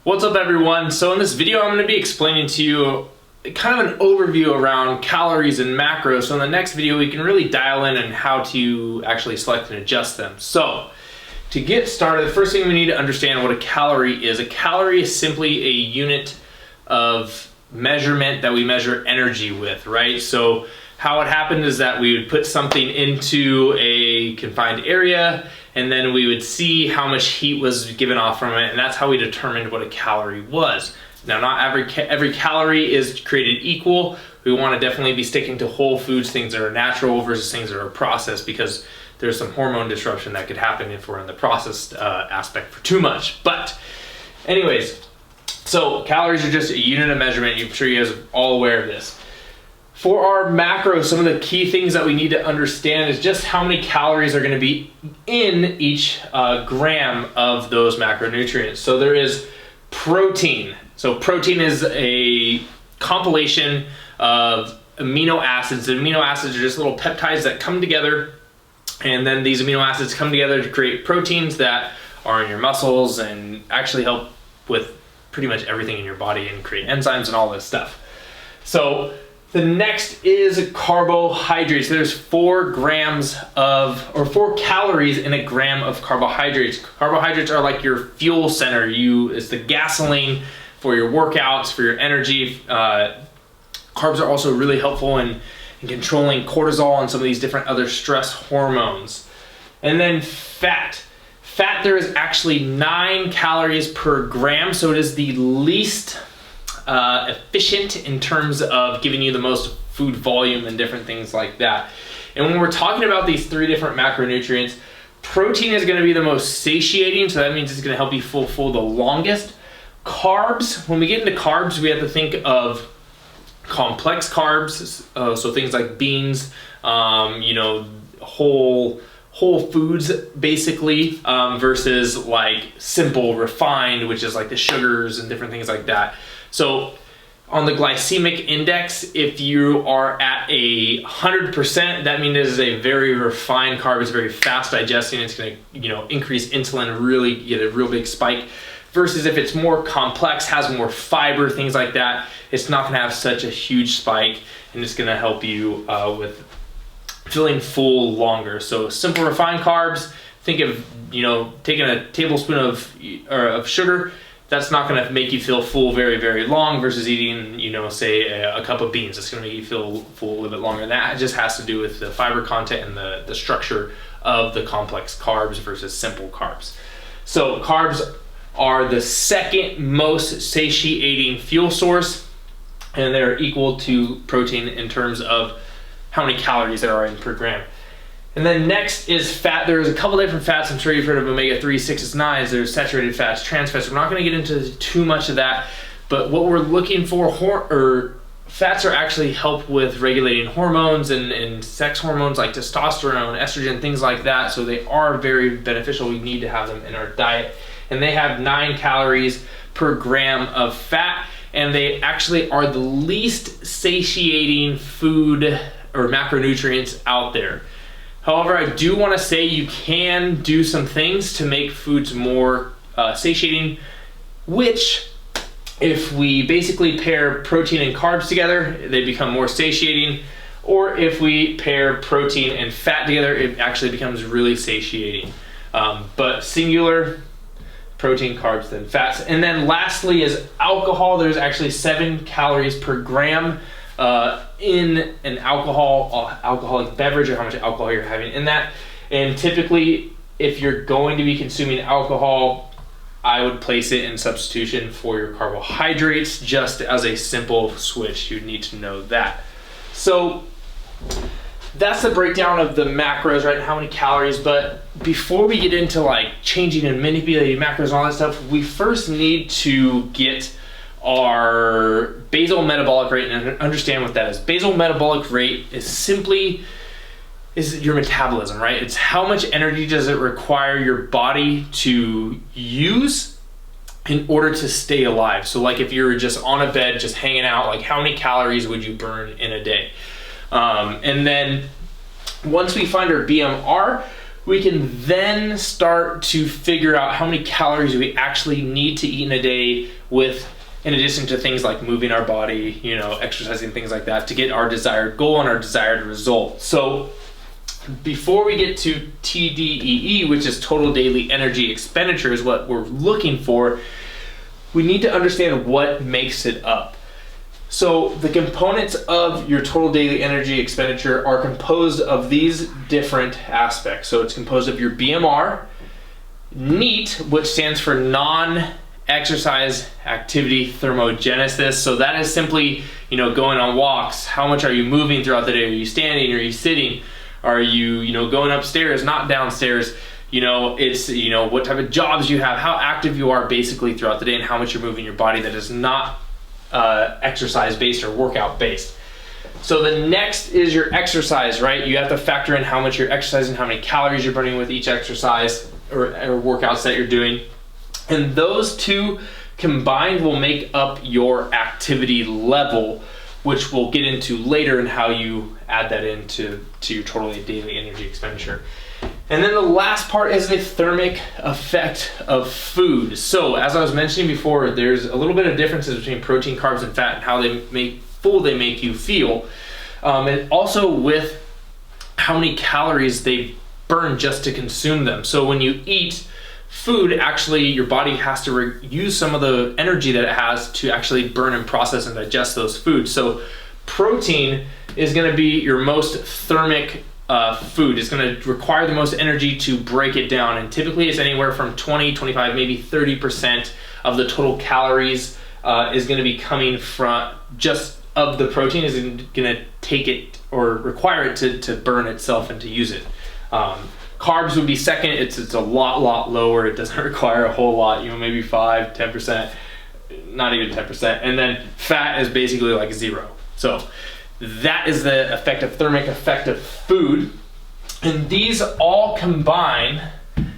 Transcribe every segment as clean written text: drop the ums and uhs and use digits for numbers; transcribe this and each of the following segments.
What's up everyone? So in this video I'm going to be explaining to you kind of an overview around calories and macros. So in the next video we can really dial in on how to actually select and adjust them. So to get started, the first thing we need to understand what a calorie is. A calorie is simply a unit of measurement that we measure energy with, right? So how it happened is that we would put something into a confined area and then we would see how much heat was given off from it, and that's how we determined what a calorie was. Now, not every calorie is created equal. We want to definitely be sticking to whole foods, things that are natural versus things that are processed, because there's some hormone disruption that could happen if we're in the processed aspect for too much. But anyways, so calories are just a unit of measurement. I'm sure you guys are all aware of this. For our macros, some of the key things that we need to understand is just how many calories are going to be in each gram of those macronutrients. So there is protein. So protein is a compilation of amino acids. And amino acids are just little peptides that come together, and then these amino acids come together to create proteins that are in your muscles and actually help with pretty much everything in your body and create enzymes and all this stuff. So the next is carbohydrates. There's 4 calories in a gram of carbohydrates. Carbohydrates are like your fuel center. It's the gasoline for your workouts, for your energy. Carbs are also really helpful in controlling cortisol and some of these different other stress hormones. And then fat. Fat, there is actually 9 calories per gram, so it is the least efficient in terms of giving you the most food volume and different things like that. And when we're talking about these 3 different macronutrients, protein is going to be the most satiating, so that means it's going to help you full the longest. Carbs, when we get into carbs, we have to think of complex carbs, so things like beans, whole foods basically, versus like simple refined, which is like the sugars and different things like that. So on the glycemic index, if you are at 100%, that means it is a very refined carb. It's very fast digesting. It's going to, increase insulin, really get a real big spike. Versus if it's more complex, has more fiber, things like that, it's not going to have such a huge spike, and it's going to help you with feeling full longer. So simple refined carbs, think of taking a tablespoon of sugar. That's not going to make you feel full very, very long, versus eating, say a cup of beans. It's going to make you feel full a little bit longer. And that just has to do with the fiber content and the structure of the complex carbs versus simple carbs. So carbs are the second most satiating fuel source, and they're equal to protein in terms of how many calories there are in per gram. And then next is fat. There's a couple different fats. I'm sure you've heard of omega-3, 6s, 9s. There's saturated fats, trans fats. We're not going to get into too much of that, but what we're looking for, fats are actually help with regulating hormones and sex hormones like testosterone, estrogen, things like that. So they are very beneficial. We need to have them in our diet. And they have 9 calories per gram of fat, and they actually are the least satiating food or macronutrients out there. However, I do want to say you can do some things to make foods more satiating, which, if we basically pair protein and carbs together, they become more satiating. Or if we pair protein and fat together, it actually becomes really satiating. But singular, protein, carbs, then fats. And then lastly is alcohol. There's actually 7 calories per gram in an alcoholic beverage, or how much alcohol you're having in that. And typically, if you're going to be consuming alcohol, I would place it in substitution for your carbohydrates, just as a simple switch. You'd need to know that. So that's the breakdown of the macros, right? How many calories. But before we get into like changing and manipulating macros and all that stuff, we first need to get our basal metabolic rate and understand what that is. Basal metabolic rate is your metabolism, right? It's how much energy does it require your body to use in order to stay alive. So like if you're just on a bed, just hanging out, like how many calories would you burn in a day? And then once we find our BMR, we can then start to figure out how many calories we actually need to eat in a day, with in addition to things like moving our body, you know, exercising, things like that, to get our desired goal and our desired result. So before we get to TDEE, which is total daily energy expenditure, is what we're looking for, we need to understand what makes it up. So the components of your total daily energy expenditure are composed of these different aspects. So it's composed of your BMR, NEAT, which stands for non-exercise activity thermogenesis. So that is simply, you know, going on walks. How much are you moving throughout the day? Are you standing? Are you sitting? Are you, you know, going upstairs, not downstairs? You know, it's, you know, what type of jobs you have, how active you are basically throughout the day, and how much you're moving your body that is not exercise based or workout based. So the next is your exercise, right? You have to factor in how much you're exercising, how many calories you're burning with each exercise or workouts that you're doing. And those two combined will make up your activity level, which we'll get into later, and how you add that into your total daily energy expenditure. And then the last part is the thermic effect of food. So as I was mentioning before, there's a little bit of differences between protein, carbs, and fat, and how full they make you feel. And also with how many calories they burn just to consume them. So when you eat food, actually your body has to use some of the energy that it has to actually burn and process and digest those foods. So protein is going to be your most thermic food. It's going to require the most energy to break it down, and typically it's anywhere from 20, 25, maybe 30% of the total calories is going to be coming from just of the protein is going to take it or require it to burn itself and to use it. Carbs would be second. It's a lot lower. It doesn't require a whole lot, you know, maybe 5, 10%, not even 10%. And then fat is basically like 0. So that is the thermic effect of food. And these all combine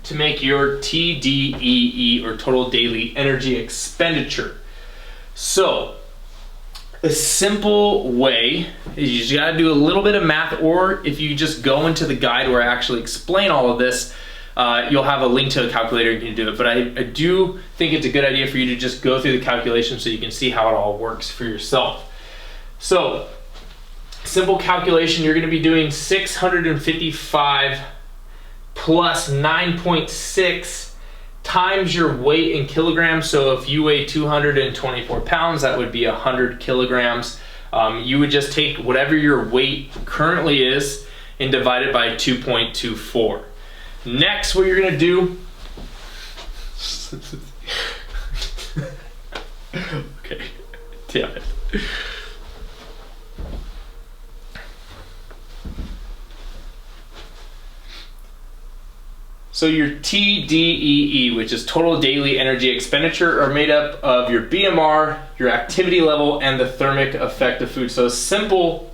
to make your TDEE, or total daily energy expenditure. So a simple way is you just gotta do a little bit of math, or if you just go into the guide where I actually explain all of this, you'll have a link to a calculator, you can do it. But I do think it's a good idea for you to just go through the calculation so you can see how it all works for yourself. So simple calculation, you're gonna be doing 655 plus 9.6 times your weight in kilograms. So if you weigh 224 pounds, that would be 100 kilograms. You would just take whatever your weight currently is and divide it by 2.24. Next, what you're gonna do, okay, damn it. So your TDEE, which is total daily energy expenditure, are made up of your BMR, your activity level, and the thermic effect of food. So a simple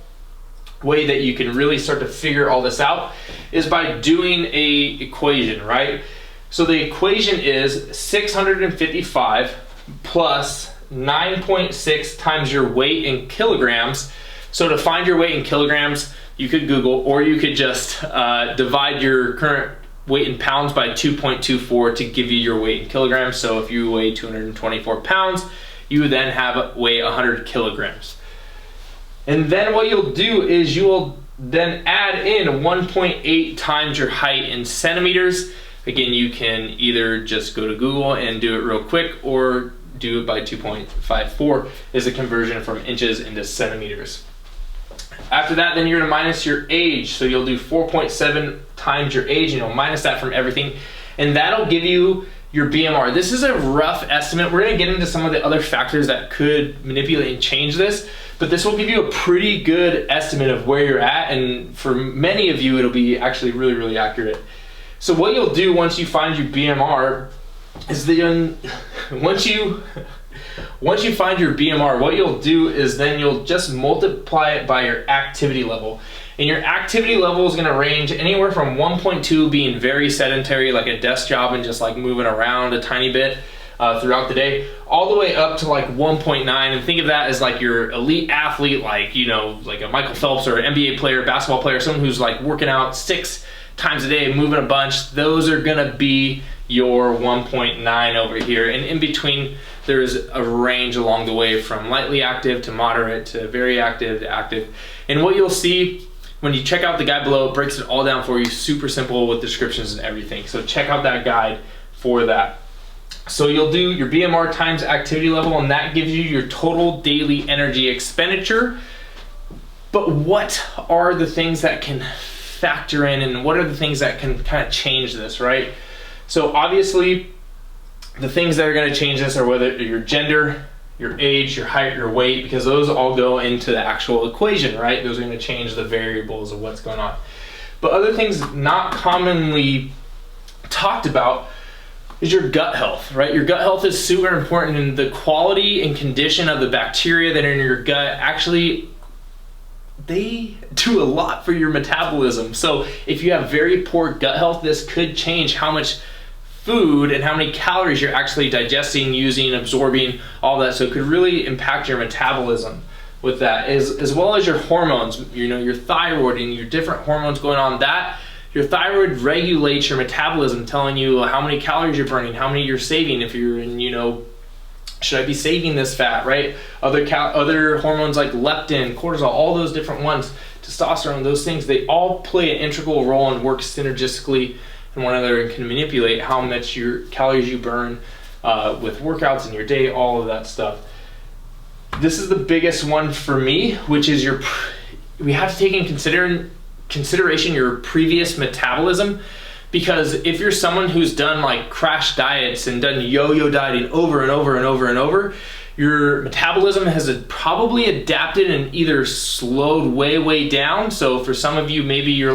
way that you can really start to figure all this out is by doing a equation, right? So the equation is 655 plus 9.6 times your weight in kilograms. So to find your weight in kilograms, you could Google, or you could just divide your current weight in pounds by 2.24 to give you your weight in kilograms. So if you weigh 224 pounds, you would then weigh 100 kilograms. And then what you'll do is you will then add in 1.8 times your height in centimeters. Again, you can either just go to Google and do it real quick, or do it by 2.54 is a conversion from inches into centimeters. After that, then you're gonna minus your age. So you'll do 4.7 times your age, and you'll minus that from everything. And that'll give you your BMR. This is a rough estimate. We're gonna get into some of the other factors that could manipulate and change this, but this will give you a pretty good estimate of where you're at. And for many of you, it'll be actually really, really accurate. So what you'll do once you find your BMR is then, once you find your BMR, what you'll do is then you'll just multiply it by your activity level. And your activity level is gonna range anywhere from 1.2 being very sedentary, like a desk job and just like moving around a tiny bit throughout the day, all the way up to like 1.9. And think of that as like your elite athlete, like, you know, like a Michael Phelps or an NBA player, basketball player, someone who's like working out 6 times a day, moving a bunch, those are gonna be your 1.9 over here. And in between, there's a range along the way from lightly active to moderate to very active to active. And what you'll see when you check out the guide below, it breaks it all down for you, super simple with descriptions and everything. So check out that guide for that. So you'll do your BMR times activity level, and that gives you your total daily energy expenditure. But what are the things that can factor in, and what are the things that can kind of change this, right? So obviously, the things that are going to change this are whether your gender, your age, your height, your weight, because those all go into the actual equation, right? Those are going to change the variables of what's going on. But other things not commonly talked about is your gut health, right? Your gut health is super important, and the quality and condition of the bacteria that are in your gut, actually, they do a lot for your metabolism. So if you have very poor gut health, this could change how much food and how many calories you're actually digesting, using, absorbing, all that. So it could really impact your metabolism with that, as well as your hormones, you know, your thyroid and your different hormones going on. That your thyroid regulates your metabolism, telling you how many calories you're burning, how many you're saving, if you're in, you know, should I be saving this fat, right? Other hormones like leptin, cortisol, all those different ones, testosterone, those things, they all play an integral role and work synergistically in one another and can manipulate how much your calories you burn with workouts in your day, all of that stuff. This is the biggest one for me, which is we have to take in consideration your previous metabolism. Because if you're someone who's done like crash diets and done yo-yo dieting over and over and over and over, your metabolism has probably adapted and either slowed way down. So for some of you, maybe you're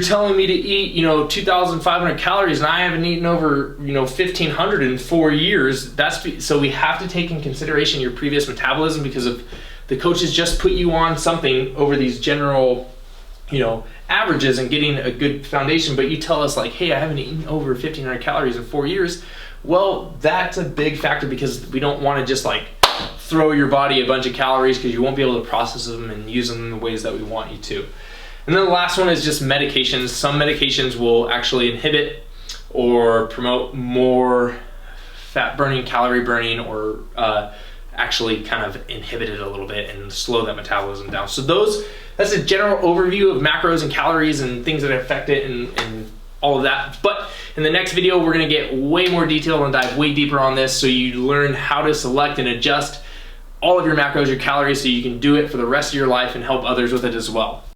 telling me to eat, you know, 2,500 calories, and I haven't eaten over, you know, 1,500 in 4 years. So we have to take in consideration your previous metabolism, because if the coaches just put you on something over these general, you know, averages and getting a good foundation, but you tell us like, hey, I haven't eaten over 1,500 calories in 4 years, well, that's a big factor, because we don't want to just like throw your body a bunch of calories, because you won't be able to process them and use them in the ways that we want you to. And then the last one is just medications. Some medications will actually inhibit or promote more fat burning, calorie burning, or actually kind of inhibit it a little bit and slow that metabolism down. So that's a general overview of macros and calories and things that affect it and all of that. But in the next video, we're gonna get way more detailed and dive way deeper on this, so you learn how to select and adjust all of your macros, your calories, so you can do it for the rest of your life and help others with it as well.